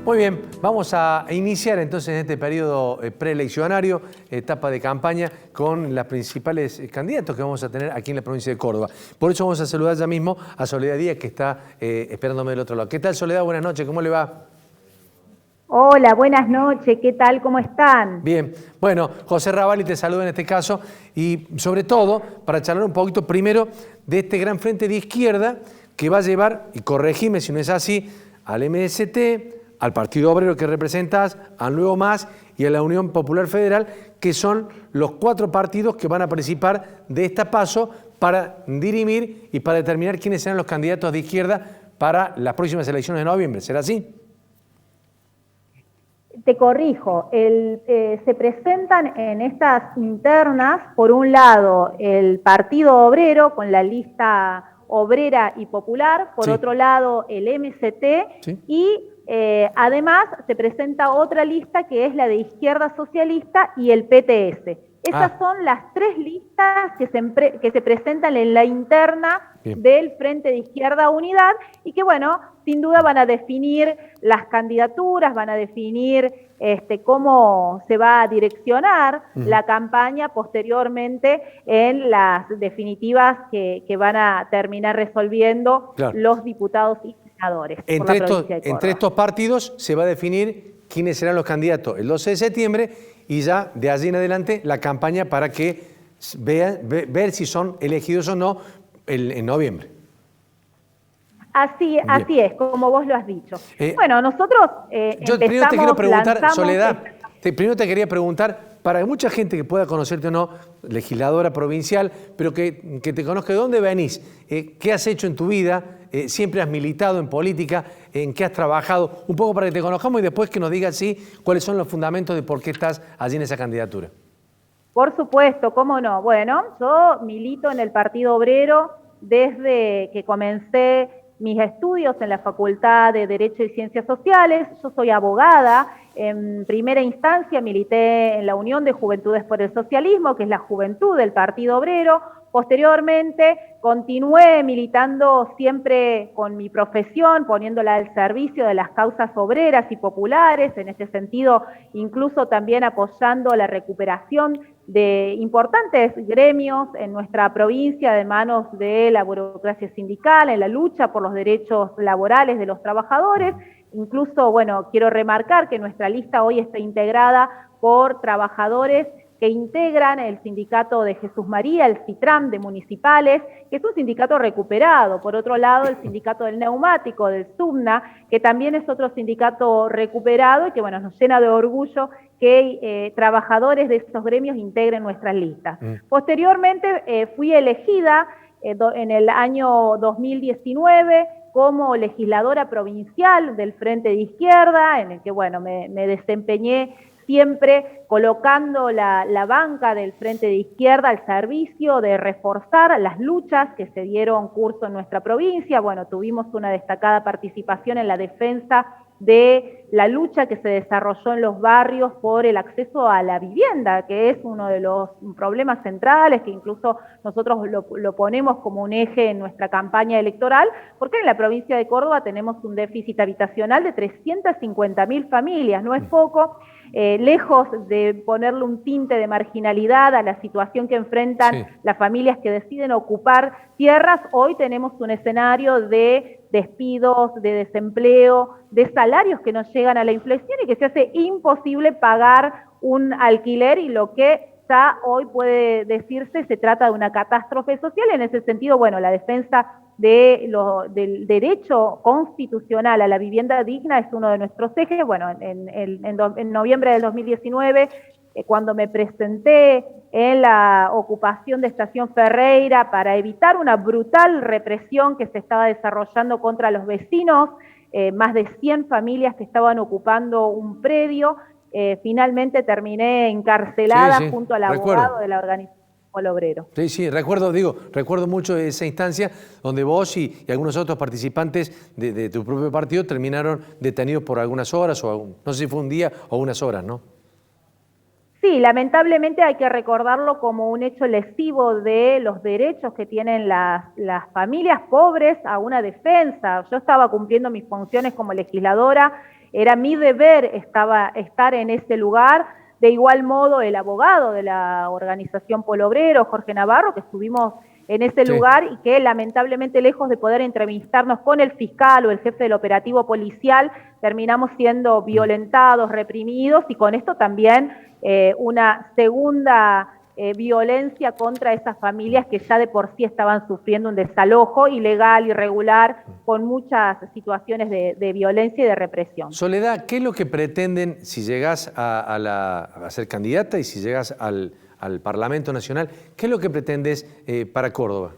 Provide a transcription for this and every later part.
Muy bien, vamos a iniciar entonces este periodo preeleccionario, etapa de campaña, con los principales candidatos que vamos a tener aquí en la provincia de Córdoba. Por eso vamos a saludar ya mismo a Soledad Díaz, que está esperándome del otro lado. ¿Qué tal, Soledad? Buenas noches, ¿cómo le va? Hola, buenas noches, ¿qué tal? ¿Cómo están? Bien, bueno, José Ravalli te saluda en este caso y sobre todo para charlar un poquito primero de este gran frente de izquierda que va a llevar, y corregime si no es así, al MST, al Partido Obrero que representás, al Nuevo Más y a la Unión Popular Federal, que son los 4 partidos que van a participar de esta PASO para dirimir y para determinar quiénes serán los candidatos de izquierda para las próximas elecciones de noviembre. ¿Será así? Te corrijo, se presentan en estas internas, por un lado, el Partido Obrero con la lista obrera y popular, por otro lado, el MST, y además se presenta otra lista que es la de Izquierda Socialista y el PTS. Esas son las 3 listas que se presentan en la interna del Frente de Izquierda Unidad y que, bueno, sin duda van a definir las candidaturas, van a definir cómo se va a direccionar la campaña posteriormente en las definitivas que van a terminar resolviendo los diputados y senadores. Entre estos partidos se va a definir quiénes serán los candidatos el 12 de septiembre y ya de allí en adelante la campaña para que ver si son elegidos o no en noviembre. Así es, como vos lo has dicho. Bueno, nosotros yo primero te quiero preguntar, Soledad, primero te quería preguntar, para mucha gente que pueda conocerte o no, legisladora provincial, pero que te conozca, ¿de dónde venís? ¿Qué has hecho en tu vida? ¿Siempre has militado en política? ¿En qué has trabajado? Un poco para que te conozcamos y después que nos digas cuáles son los fundamentos de por qué estás allí en esa candidatura. Por supuesto, cómo no. Bueno, yo milito en el Partido Obrero desde que comencé mis estudios en la Facultad de Derecho y Ciencias Sociales. Yo soy abogada. En primera instancia milité en la Unión de Juventudes por el Socialismo, que es la juventud del Partido Obrero. Posteriormente continué militando siempre con mi profesión, poniéndola al servicio de las causas obreras y populares, en este sentido incluso también apoyando la recuperación de importantes gremios en nuestra provincia de manos de la burocracia sindical, en la lucha por los derechos laborales de los trabajadores. Incluso, bueno, quiero remarcar que nuestra lista hoy está integrada por trabajadores que integran el sindicato de Jesús María, el CITRAM de municipales, que es un sindicato recuperado. Por otro lado, el sindicato del neumático, del SUBNA, que también es otro sindicato recuperado y que, bueno, nos llena de orgullo que trabajadores de estos gremios integren nuestras listas. Posteriormente fui elegida en el año 2019 como legisladora provincial del Frente de Izquierda, en el que, bueno, me desempeñé siempre colocando la banca del Frente de Izquierda al servicio de reforzar las luchas que se dieron curso en nuestra provincia. Bueno, tuvimos una destacada participación en la defensa de la lucha que se desarrolló en los barrios por el acceso a la vivienda, que es uno de los problemas centrales, que incluso nosotros lo ponemos como un eje en nuestra campaña electoral, porque en la provincia de Córdoba tenemos un déficit habitacional de 350.000 familias, no es poco. Lejos de ponerle un tinte de marginalidad a la situación que enfrentan las familias que deciden ocupar tierras, hoy tenemos un escenario de despidos, de desempleo, de salarios que no llegan a la inflación y que se hace imposible pagar un alquiler, y lo que ya hoy puede decirse se trata de una catástrofe social. En ese sentido, bueno, la defensa del derecho constitucional a la vivienda digna es uno de nuestros ejes. Bueno, en noviembre del 2019, cuando me presenté en la ocupación de Estación Ferreira para evitar una brutal represión que se estaba desarrollando contra los vecinos, más de 100 familias que estaban ocupando un predio, finalmente terminé encarcelada junto al abogado de la organización Obrero. Sí, recuerdo mucho esa instancia donde vos y algunos otros participantes de tu propio partido terminaron detenidos por algunas horas, no sé si fue un día o unas horas, ¿no? Sí, lamentablemente hay que recordarlo como un hecho lesivo de los derechos que tienen las familias pobres a una defensa. Yo estaba cumpliendo mis funciones como legisladora era mi deber estar en ese lugar. De igual modo, el abogado de la organización Polo Obrero, Jorge Navarro, que estuvimos en ese lugar y que lamentablemente, lejos de poder entrevistarnos con el fiscal o el jefe del operativo policial, terminamos siendo violentados, reprimidos, y con esto también una segunda violencia contra esas familias que ya de por sí estaban sufriendo un desalojo ilegal, irregular, con muchas situaciones de violencia y de represión. Soledad, ¿qué es lo que pretenden si llegás a ser candidata y si llegás al Parlamento Nacional? ¿Qué es lo que pretendes para Córdoba?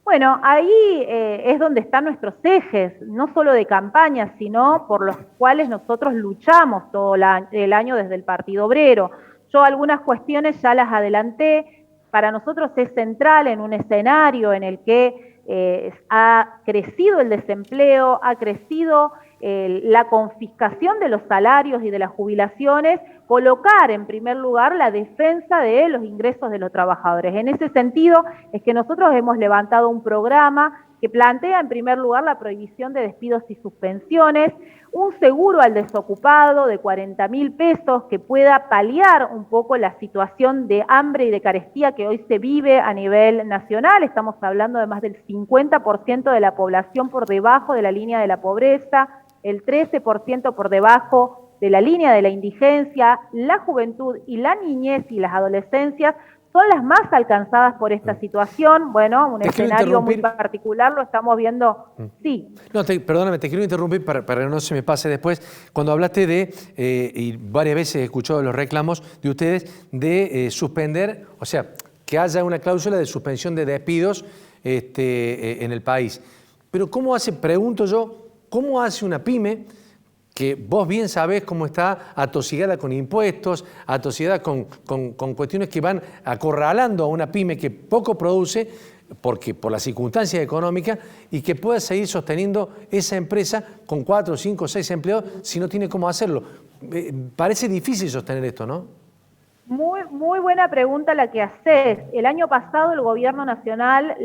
Bueno, ahí es donde están nuestros ejes, no solo de campaña, sino por los cuales nosotros luchamos todo el año desde el Partido Obrero. Yo algunas cuestiones ya las adelanté. Para nosotros es central en un escenario en el que ha crecido el desempleo, ha crecido la confiscación de los salarios y de las jubilaciones, colocar en primer lugar la defensa de los ingresos de los trabajadores. En ese sentido es que nosotros hemos levantado un programa que plantea en primer lugar la prohibición de despidos y suspensiones, un seguro al desocupado de 40.000 pesos que pueda paliar un poco la situación de hambre y de carestía que hoy se vive a nivel nacional. Estamos hablando de más del 50% de la población por debajo de la línea de la pobreza, el 13% por debajo de la línea de la indigencia. La juventud y la niñez y las adolescencias son las más alcanzadas por esta situación. Bueno, un escenario muy particular lo estamos viendo. Sí. No, perdóname, te quiero interrumpir para que no se me pase después. Cuando hablaste de, y varias veces he escuchado los reclamos de ustedes, de suspender, o sea, que haya una cláusula de suspensión de despidos en el país. Pero ¿cómo hace, pregunto yo, cómo hace una pyme que vos bien sabés cómo está atosigada con impuestos, atosigada con cuestiones que van acorralando a una pyme que poco produce por las circunstancias económicas, y que pueda seguir sosteniendo esa empresa con 4, 5, 6 empleados si no tiene cómo hacerlo? Parece difícil sostener esto, ¿no? Muy buena pregunta la que haces. El año pasado el Gobierno Nacional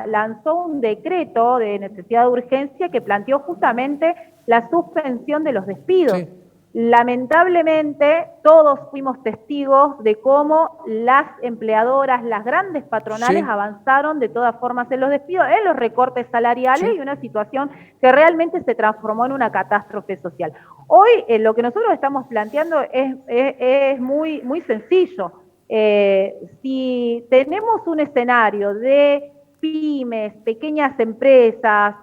lanzó un decreto de necesidad de urgencia que planteó justamente la suspensión de los despidos. Sí. Lamentablemente, todos fuimos testigos de cómo las empleadoras, las grandes patronales, sí, avanzaron de todas formas en los despidos, en los recortes salariales, sí, y una situación que realmente se transformó en una catástrofe social. Hoy lo que nosotros estamos planteando es muy sencillo. Si tenemos un escenario de pymes, pequeñas empresas,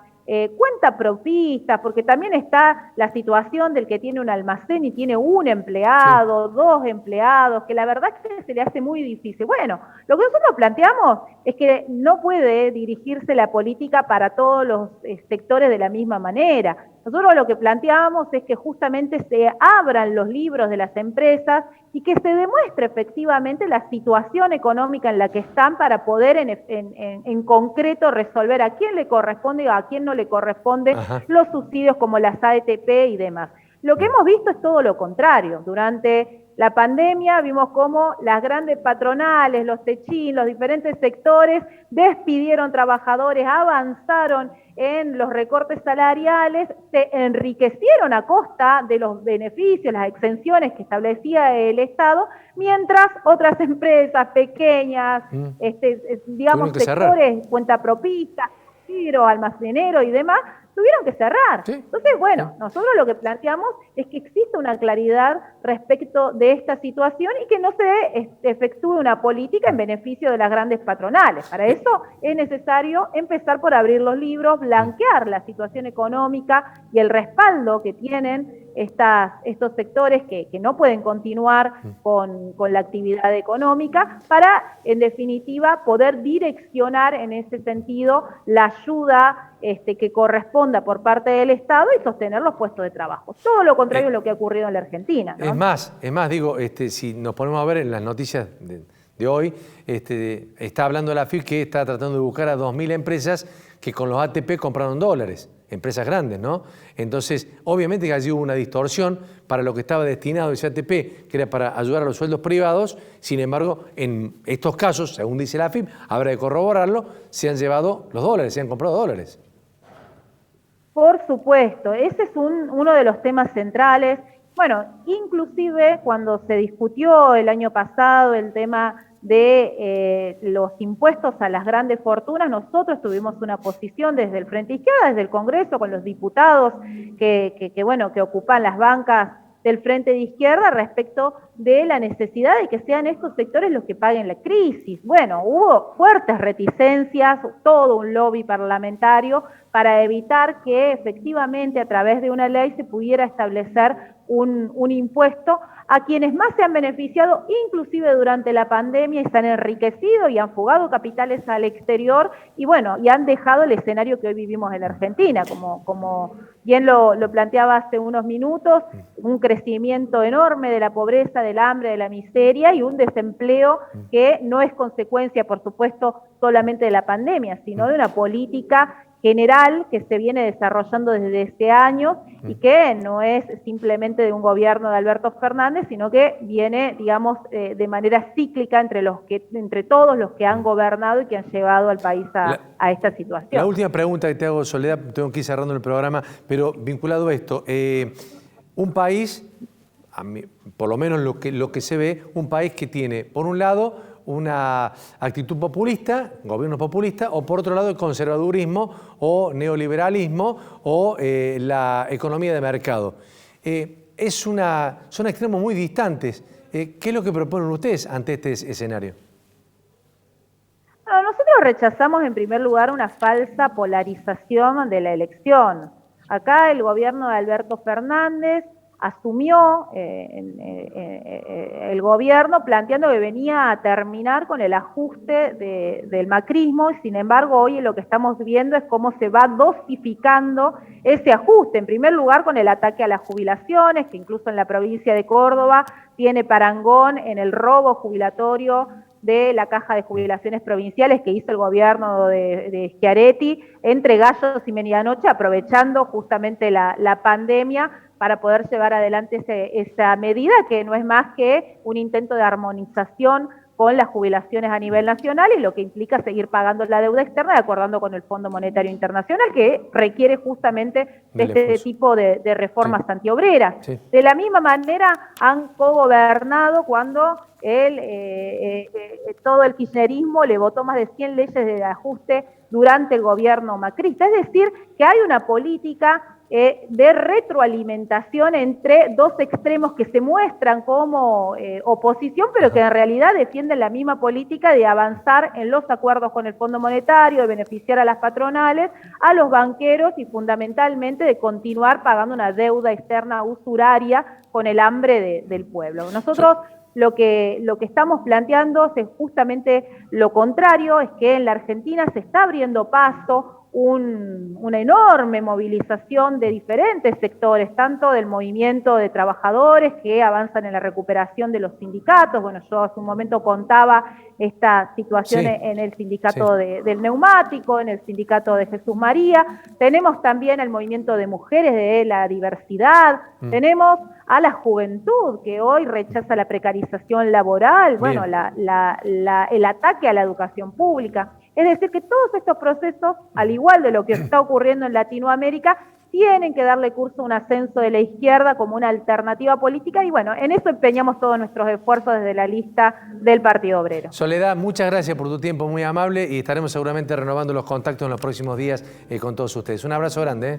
cuentapropistas, porque también está la situación del que tiene un almacén y tiene un empleado, sí, 2 empleados, que la verdad es que se le hace muy difícil. Bueno, lo que nosotros planteamos es que no puede dirigirse la política para todos los sectores de la misma manera. Nosotros lo que planteamos es que justamente se abran los libros de las empresas y que se demuestre efectivamente la situación económica en la que están para poder en concreto resolver a quién le corresponde y a quién no le corresponde, ajá, los subsidios como las AETP y demás. Lo que hemos visto es todo lo contrario. Durante la pandemia vimos cómo las grandes patronales, los techín, los diferentes sectores despidieron trabajadores, avanzaron en los recortes salariales, se enriquecieron a costa de los beneficios, las exenciones que establecía el Estado, mientras otras empresas pequeñas, digamos sectores, cuentapropistas, almacenero y demás, tuvieron que cerrar. Sí. Entonces, bueno, nosotros lo que planteamos es que exista una claridad respecto de esta situación y que no se efectúe una política en beneficio de las grandes patronales. Para eso es necesario empezar por abrir los libros, blanquear la situación económica y el respaldo que tienen estos sectores que no pueden continuar con la actividad económica, para, en definitiva, poder direccionar en ese sentido la ayuda que corresponda por parte del Estado y sostener los puestos de trabajo. Todo lo contrario de lo que ha ocurrido en la Argentina, ¿no? Es más, digo, si nos ponemos a ver en las noticias de hoy, está hablando la AFIP que está tratando de buscar a 2.000 empresas que con los ATP compraron dólares, empresas grandes, ¿no? Entonces, obviamente que allí hubo una distorsión para lo que estaba destinado ese ATP, que era para ayudar a los sueldos privados. Sin embargo, en estos casos, según dice la AFIP, habrá que corroborarlo, se han llevado los dólares, se han comprado dólares. Por supuesto, ese es uno de los temas centrales. Bueno, inclusive cuando se discutió el año pasado el tema de los impuestos a las grandes fortunas, nosotros tuvimos una posición desde el Frente Izquierda, desde el Congreso, con los diputados que ocupan las bancas del Frente de Izquierda respecto de la necesidad de que sean estos sectores los que paguen la crisis. Bueno, hubo fuertes reticencias, todo un lobby parlamentario para evitar que efectivamente a través de una ley se pudiera establecer un impuesto a quienes más se han beneficiado, inclusive durante la pandemia, y se han enriquecido y han fugado capitales al exterior y bueno, y han dejado el escenario que hoy vivimos en Argentina, como bien lo planteaba hace unos minutos, un crecimiento enorme de la pobreza, del hambre, de la miseria y un desempleo que no es consecuencia, por supuesto, solamente de la pandemia, sino de una política general que se viene desarrollando desde este año y que no es simplemente de un gobierno de Alberto Fernández, sino que viene, digamos, de manera cíclica entre todos los que han gobernado y que han llevado al país a esta situación. La última pregunta que te hago, Soledad, tengo que ir cerrando el programa, pero vinculado a esto, un país, por lo menos lo que se ve, un país que tiene, por un lado, una actitud populista, gobierno populista, o por otro lado el conservadurismo o neoliberalismo o la economía de mercado. Son extremos muy distantes. ¿Qué es lo que proponen ustedes ante este escenario? No, nosotros rechazamos en primer lugar una falsa polarización de la elección. Acá el gobierno de Alberto Fernández asumió el gobierno planteando que venía a terminar con el ajuste del macrismo y sin embargo hoy lo que estamos viendo es cómo se va dosificando ese ajuste, en primer lugar con el ataque a las jubilaciones, que incluso en la provincia de Córdoba tiene parangón en el robo jubilatorio de la caja de jubilaciones provinciales que hizo el gobierno de Schiaretti entre gallos y medianoche, aprovechando justamente la pandemia para poder llevar adelante esa medida que no es más que un intento de armonización con las jubilaciones a nivel nacional y lo que implica seguir pagando la deuda externa y acordando con el Fondo Monetario Internacional que requiere justamente de este tipo de reformas antiobreras. Sí. De la misma manera han cogobernado cuando todo el kirchnerismo le votó más de 100 leyes de ajuste durante el gobierno macrista. Es decir, que hay una política de retroalimentación entre dos extremos que se muestran como oposición, pero que en realidad defienden la misma política de avanzar en los acuerdos con el Fondo Monetario, de beneficiar a las patronales, a los banqueros y fundamentalmente de continuar pagando una deuda externa usuraria con el hambre del pueblo. Nosotros lo que estamos planteando es justamente lo contrario, es que en la Argentina se está abriendo paso una enorme movilización de diferentes sectores, tanto del movimiento de trabajadores que avanzan en la recuperación de los sindicatos. Bueno, yo hace un momento contaba esta situación en el sindicato del neumático, en el sindicato de Jesús María. Tenemos también el movimiento de mujeres de la diversidad. Tenemos a la juventud que hoy rechaza la precarización laboral, bueno, el ataque a la educación pública. Es decir, que todos estos procesos, al igual de lo que está ocurriendo en Latinoamérica, tienen que darle curso a un ascenso de la izquierda como una alternativa política y bueno, en eso empeñamos todos nuestros esfuerzos desde la lista del Partido Obrero. Soledad, muchas gracias por tu tiempo, muy amable, y estaremos seguramente renovando los contactos en los próximos días con todos ustedes. Un abrazo grande.